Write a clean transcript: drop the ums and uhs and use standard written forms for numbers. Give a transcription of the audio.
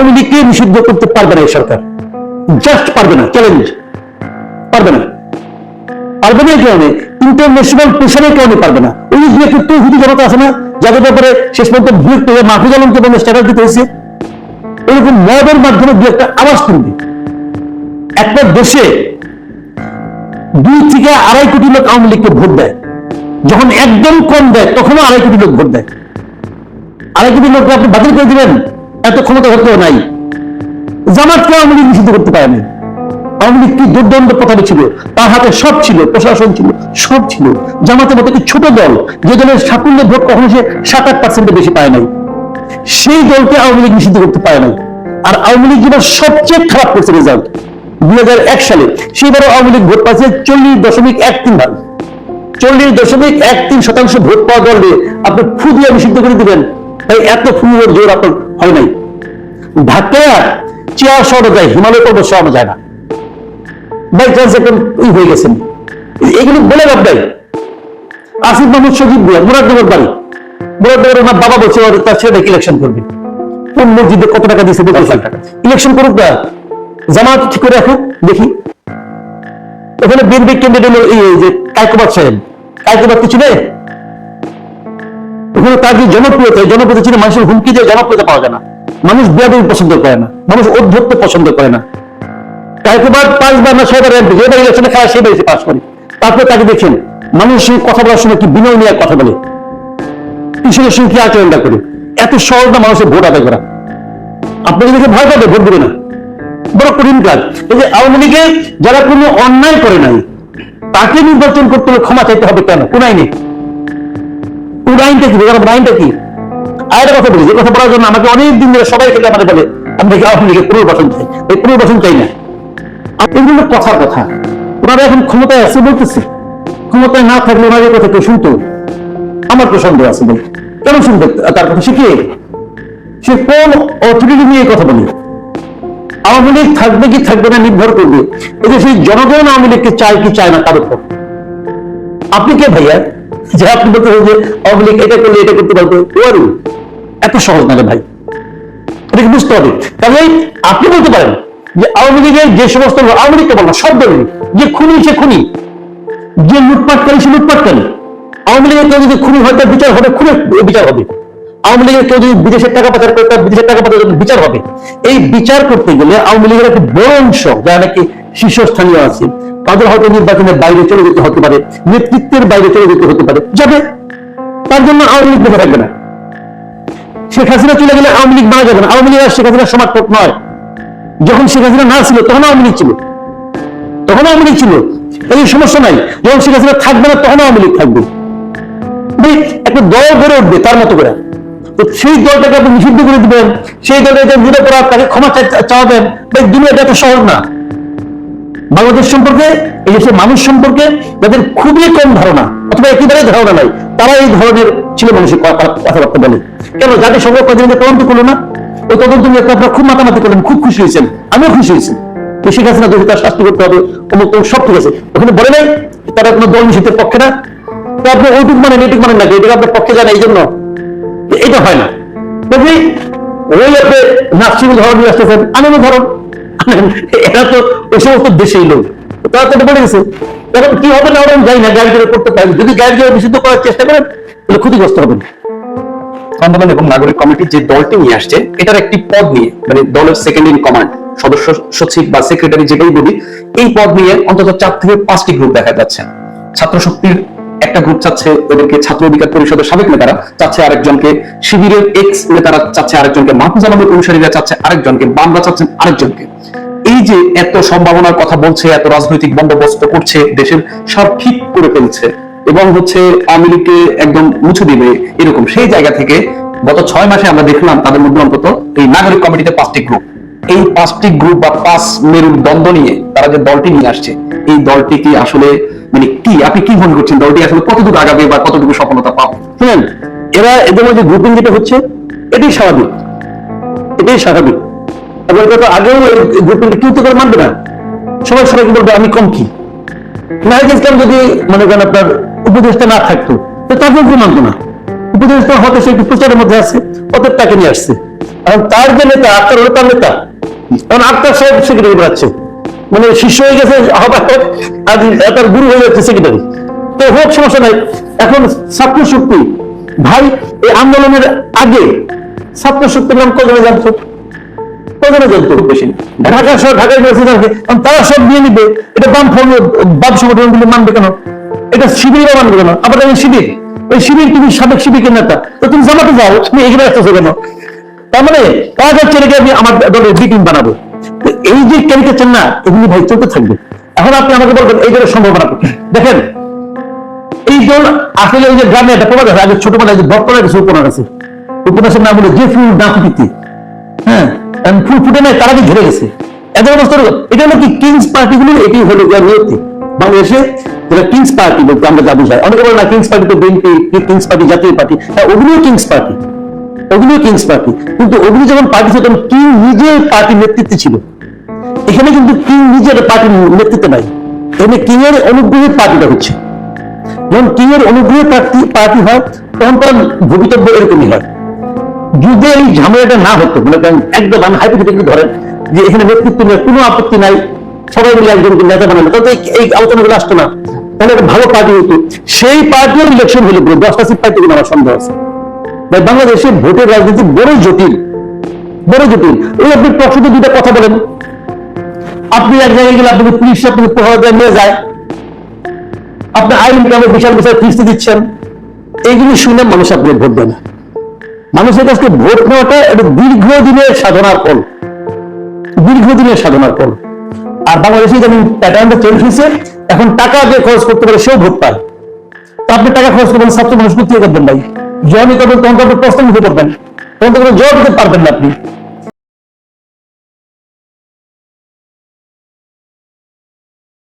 আওয়ামী লীগকে নিষিদ্ধ করতে পারবে না এই সরকার, জাস্ট পারবে না, চ্যালেঞ্জ, পারবে না। পারবে না এই কারণে, ইন্টারন্যাশনাল প্রেশারের কারণে পারবে না। ওই যে একটু তৌহিদি জনতা আছে না, যাদের ব্যাপারে শেষ পর্যন্ত বিরক্ত হয়ে মাহফুজ আলমকে বলে স্ট্যাটাস দিতে হয়েছে, এরকম মদের মাধ্যমে দু একটা আওয়াজ তুলবে। একটা দেশে 2 থেকে 2.5 কোটি লোক আওয়ামী লীগকে ভোট দেয়, যখন একদম কম দেয় তখনও 2.5 কোটি লোক ভোট দেয়। 2.5 কোটি লোককে আপনি বাতিল করে দিবেন, এত ক্ষমতা হতেও নাই। জামাতকে আওয়ামী লীগ নিষিদ্ধ করতে পারেনি। আওয়ামী লীগ কি দুর্দণ্ড প্রথাপে ছিল, তার হাতে সব ছিল, প্রশাসন ছিল, সব ছিল। জামাতের মতো একটি ছোট দল, যে দলের সাকুল্যের ভোট কখনো সে 7-8% বেশি পায় নাই, সেই দলকে আওয়ামী লীগ নিষিদ্ধ করতে পারে নাই। আর আওয়ামী লীগ যেটা সবচেয়ে খারাপ করছে রেজাল্ট 2001 সালে, সেবারও আওয়ামী লীগ ভোট পাচ্ছে 40.13 ভাগ। 40.13% ভোট পাওয়া দল দিয়ে আপনি ফু দিয়ে নিষিদ্ধ করে দিবেন, তাই এত ফুলের জোর আপনার হয় নাই। ঢাকায় চেয়ার শহরে যায়, হিমালয় পর্বত শহরে যায় না, বাই চান্স এখন হয়ে গেছেন। এগুলো বলে লাভ নাই। আসিফ মাহমুদ সজীব ভুয়া, মুরাদনগর বাড়ি, মুরাদনগর ওনার বাবা বলছে তার ছেলেটাকে ইলেকশন করবে। কোন মসজিদে কত টাকা দিয়েছে, 10 লাখ টাকা। ইলেকশন করুক না, জামাত ঠিক করে রাখুক, দেখি। ওখানে বিএনপি ক্যান্ডিডেট এই যে কায়কোবাদ সাহেব, কায়কোবাদ কিছু নেই ওখানে। তার যে জনপ্রিয়তা ছিল, মানুষের হুমকি দিয়ে জনপ্রিয়তা পাওয়া যায় না। মানুষ বেয়াদবি পছন্দ করে না, মানুষ অধ্যত্ব পছন্দ করে না। কায়কোবাদ 5 বার না 6 বার এমপি, যেবার ইলেকশনে খায় সেই বেশি পাস করে। তারপরে তাকে দেখেন মানুষ কথা বলার সময় কি বিনয় নিয়ে কথা বলে, কিশোরের সঙ্গে কি আচরণটা করে। এত সহজ না মানুষের ভোট আদায় করা। আপনি যদি ভয় পাবে ভোট দেবে না, বড় কঠিন কাজ। এই যে আওয়ামী লীগে যারা কোনো অন্যায় করে নাই, তাকে নির্বাচন করতে হলে ক্ষমা চাইতে হবে কেন? কোন আইনে? কোন আইনটা কি? আইনটা কি? আরেকটা কথা বলি, যে কথা বলার জন্য আমাকে অনেক দিন ধরে সবাই খেলে আমাদের বলে আমরা কি আওয়ামী লীগের পুনর্বাসন চাই। এই পুনর্বাসন চাই না, এগুলো কথার কথা। ওনারা এখন ক্ষমতায় আছে বলতেছে, ক্ষমতায় না থাকলে ওনাদের কথা কেউ শুনতো? আমার তো সন্দেহ আছে। বলে কেন শুনবে তার কথা? শিখিয়ে সে কোন অথরিটি নিয়ে কথা বলে? আওয়ামী লীগ থাকবে কি থাকবে না নির্ভর করবে এই যে সেই জনগণ আওয়ামী লীগকে চায় কি চায় না তার উপর। আপনি কে ভাইয়া যে আপনি বলতে হবে যে আওয়ামী লীগ এটা করলে এটা করতে পারবে? এত সহজ না রে ভাই, এটাকে বুঝতে হবে। তাহলে আপনি বলতে পারেন যে আওয়ামী লীগের যে সমস্ত, আওয়ামী লীগকে বলবো সব দলের, যে খুনি সে খুনি, যে লুটপাটকারী সে লুটপাটকারী। আওয়ামী লীগের কেউ যদি খুনি হয় তার বিচার হবে, খুনের বিচার হবে। আওয়ামী লীগের কেউ যদি বিদেশের টাকা পাচার করে তার বিদেশের টাকা পাচারের বিচার হবে। এই বিচার করতে গেলে আওয়ামী লীগের একটা বড় অংশ যারা নাকি শীর্ষস্থানীয় আছে, তাদের হয়তো নির্বাচনের বাইরে চলে যেতে হতে পারে, নেতৃত্বের বাইরে চলে যেতে হতে পারে, যাবে। তার জন্য আওয়ামী লীগ বেঁচে থাকবে না। শেখ হাসিনা চলে গেলে আওয়ামী লীগ মারা যাবে না। আওয়ামী লীগ আর শেখ হাসিনার সমার্থক নয়। যখন শেখ হাসিনা না ছিল তখন আওয়ামী লীগ ছিল, তখন আওয়ামী লীগ ছিল, এই সমস্যা নাই। যখন শেখ হাসিনা থাকবে না তখন আওয়ামী লীগ থাকবে। একটা দল গড়ে উঠবে তার মতো করে, তো সেই দলটাকে আপনি নিষিদ্ধ করে দিবেন, সেই দলটা নিরপরাধ তাকে ক্ষমা চাওয়াবেন। দুনিয়াটা এত সহজ না। বাংলাদেশ সম্পর্কে, এই দেশের মানুষ সম্পর্কে যাদের খুবই কম ধারণা অথবা একেবারে ধারণা নাই, তারা এই ধরনের ছিল মানুষের কথাবার্তা বলে। কেন? যাদের সংগ্রহ করে তদন্ত করলো না, ওই তদন্ত নিয়ে আপনারা খুব মাতামাতি করলেন, খুব খুশি হয়েছেন, আমিও খুশি হয়েছি। শেখ হাসিনা দোষী, তার শাস্তি করতে হবে, অমুক সব ঠিক আছে। ওখানে বলে নাই তারা কোনো দল নিষিদ্ধের পক্ষে না। তো আপনি ওইটুক মানেন এটুক মানেন না, এটাকে আপনার পক্ষে যান, এই জন্য এটা হয় না। তবে ওই আপনি নাস্তিক ধরন নিয়ে আসতেছেন, আনন্দ ধরন, এরা তো ওই সমস্ত দেশেই লোক, তারা তো বলে গেছে। এখন কি হবে না ওরা যাই না, গাড়ি করতে পারবে। যদি গাড়ি নিষিদ্ধ করার চেষ্টা করেন তাহলে ক্ষতিগ্রস্ত হবেন। আন্দোলন এবং নাগরিক কমিটি যে দলটি নিয়ে আসছে, এটার একটি পদ নিয়ে, মানে দলের সেকেন্ড ইন কমান্ড, সদস্য সচিব বা সেক্রেটারি যেটাই বলি, এই পদ নিয়ে অন্তত 4 থেকে 5টি গ্রুপ দেখা যাচ্ছে। ছাত্র শক্তির একটা গ্রুপ চাচ্ছে ওদেরকে, ছাত্র অধিকার পরিষদের সাবেক নেতারা চাচ্ছে আরেকজনকে, শিবিরের এক্স নেতারা চাচ্ছে আরেকজনকে, মাহফুজ আলমের অনুসারীরা চাচ্ছে আরেকজনকে, বামরা চাচ্ছেন আরেকজনকে। এই যে এত সম্ভাবনার কথা বলছে, এত রাজনৈতিক বন্দোবস্ত করছে, দেশের সব ঠিক করে ফেলছে এবং আওয়ামী লীগকে একদম মুছে দিবে এরকম, সেই জায়গা থেকে গত 6 মাসে আমরা দেখলাম তাদের মধ্যে অন্তত এই নাগরিক কমিটিতে 5টি গ্রুপ। এই 5টি গ্রুপ বা 5 মেরুর দ্বন্দ্ব নিয়ে তারা যে দলটি নিয়ে আসছে, এই দলটি কি আসলে মানে কি, আপনি কি মনে করছেন দলটি আসলে কতটুকু আগাবে বা কতটুকু সফলতা পাবে? শুনেন, এরা এদের মধ্যে গ্রুপিং যেটা হচ্ছে এটাই স্বাভাবিক, এটাই স্বাভাবিক। এবং এটা তো আগেও গ্রুপিং কেউ তো করে মানবে না, সবাই সবাইকে বলবে আমি কম কি। নাহিদ ইসলাম যদি মনে করেন আপনার উপদেষ্টা না থাকতো তো তাকে কেউ মানতো না। উপদেষ্টা হয়তো সে একটু প্রচারের মধ্যে আছে, অতএব তাকে নিয়ে আসছে। এখন তার যে নেতা আক্তার হলো তার নেতা, কারণ আক্তার সাহেব সেক্রেটারি বানাচ্ছে, মানে শিষ্য হয়ে গেছে আহ্বায়ক আর তার গুরু হয়ে যাচ্ছে সেক্রেটারি। তো হোক, সমস্যা নাই। এখন ছাত্র শক্তি ভাই এই আন্দোলনের আগে ছাত্র শক্তির নাম কজনে জানতো? কজনে জানতো? বেশি না। ঢাকা শহর, ঢাকা ইউনিভার্সিটি, তারা সব নিয়ে নিবে। এটা বাম সংগঠন গুলো মানবে কেন? এটা শিবিররা মানবে কেন? আবার আমি শিবির, ওই শিবির তুমি সাবেক শিবিরের নেতা, তো তুমি জামাতে যাও, তুমি এখানে আসতেছো কেন? তার মানে কাজ হচ্ছে রেখে আমি আমার দলের বি টিম বানাবো। তো এই যে ক্যারিকেচার না, এগুলি ভাই চলতে থাকবে। এখন আপনি আমাকে বলবেন এই দলের সম্ভাবনা কি? দেখেন এই দল আসলে ওই যে গ্রামে একটা প্রবাদ আছে, আগে ছোটবেলায় যে বর্তমানে কিছু উপন্যাস আছে, উপন্যাসের নাম হলো যে ফুল না ফুটিতে, হ্যাঁ ফুল ফুটে নাই তার আগে ঝরে গেছে। এদের অবস্থা হলো এটা হলো কি কিংস পার্টি গুলো, এটি হলো নিয়তি বাংলাদেশে। যেটা কিংস পার্টি বলতে আমরা যা বুঝাই, অনেকে বলে না কিংস পার্টি তো বিএনপি, কিংস পার্টি জাতীয় পার্টি, হ্যাঁ ওগুলিও কিংস পার্টি, ওগুলিও কিংস পার্টি। কিন্তু ওগুলি যখন পার্টি ছিল তখন কিং নিজের পার্টির নেতৃত্বে ছিল। এখানে কিন্তু কিং নিজের পার্টির নেতৃত্বে নাই, এখানে কিং এর অনুগ্রহে পার্টিটা হচ্ছে। যখন কিং এর অনুগ্রহে পার্টি হয় তখন তার ভবিতব্য এরকমই হয়। যদি এই ঝামেলাটা না হতো, মানে একদম আমি হাইপোথেটিক্যালি ধরেন যে এখানে নেতৃত্ব নিয়ে কোনো আপত্তি নাই, সবাই মিলে একজনকে নেতা বানানো, তাহলে এই আলোচনাগুলো আসতো না, তাহলে একটা ভালো পার্টি হতো। সেই পার্টির ইলেকশন হলে পুরো 10টা সিট পাইতে কিনা আমার সন্দেহ আছে। তাই বাংলাদেশে ভোটের রাজনীতি বড় জটিল, বড় জটিল। এই আপনি প্রশ্ন দুটা কথা বলেন, আপনি এক জায়গায় গেলে আপনাকে পুলিশ আপনাকে প্রভাব নিয়ে যায়, আপনি আইন গ্রামে বিশাল বিশাল কিস্তি দিচ্ছেন, এইগুলি শুনে মানুষ আপনাকে ভোট দেয় না। মানুষের কাছে ভোট নেওয়াটা একটা দীর্ঘদিনের সাধনার ফল, দীর্ঘদিনের সাধনার ফল। আর বাংলাদেশে যেমন প্যাটার্নটা চেঞ্জ হয়েছে, এখন টাকা দিয়ে খরচ করতে পারে সেও ভোট পায়। তো আপনি টাকা খরচ করবেন, ছাত্র মানুষ করতে করবেন ভাই, জয়নি করবেন, তখন তো আপনি প্রস্তাব নিতে পারবেন, তখন তো কোনো জবাব দিতে পারবেন না আপনি।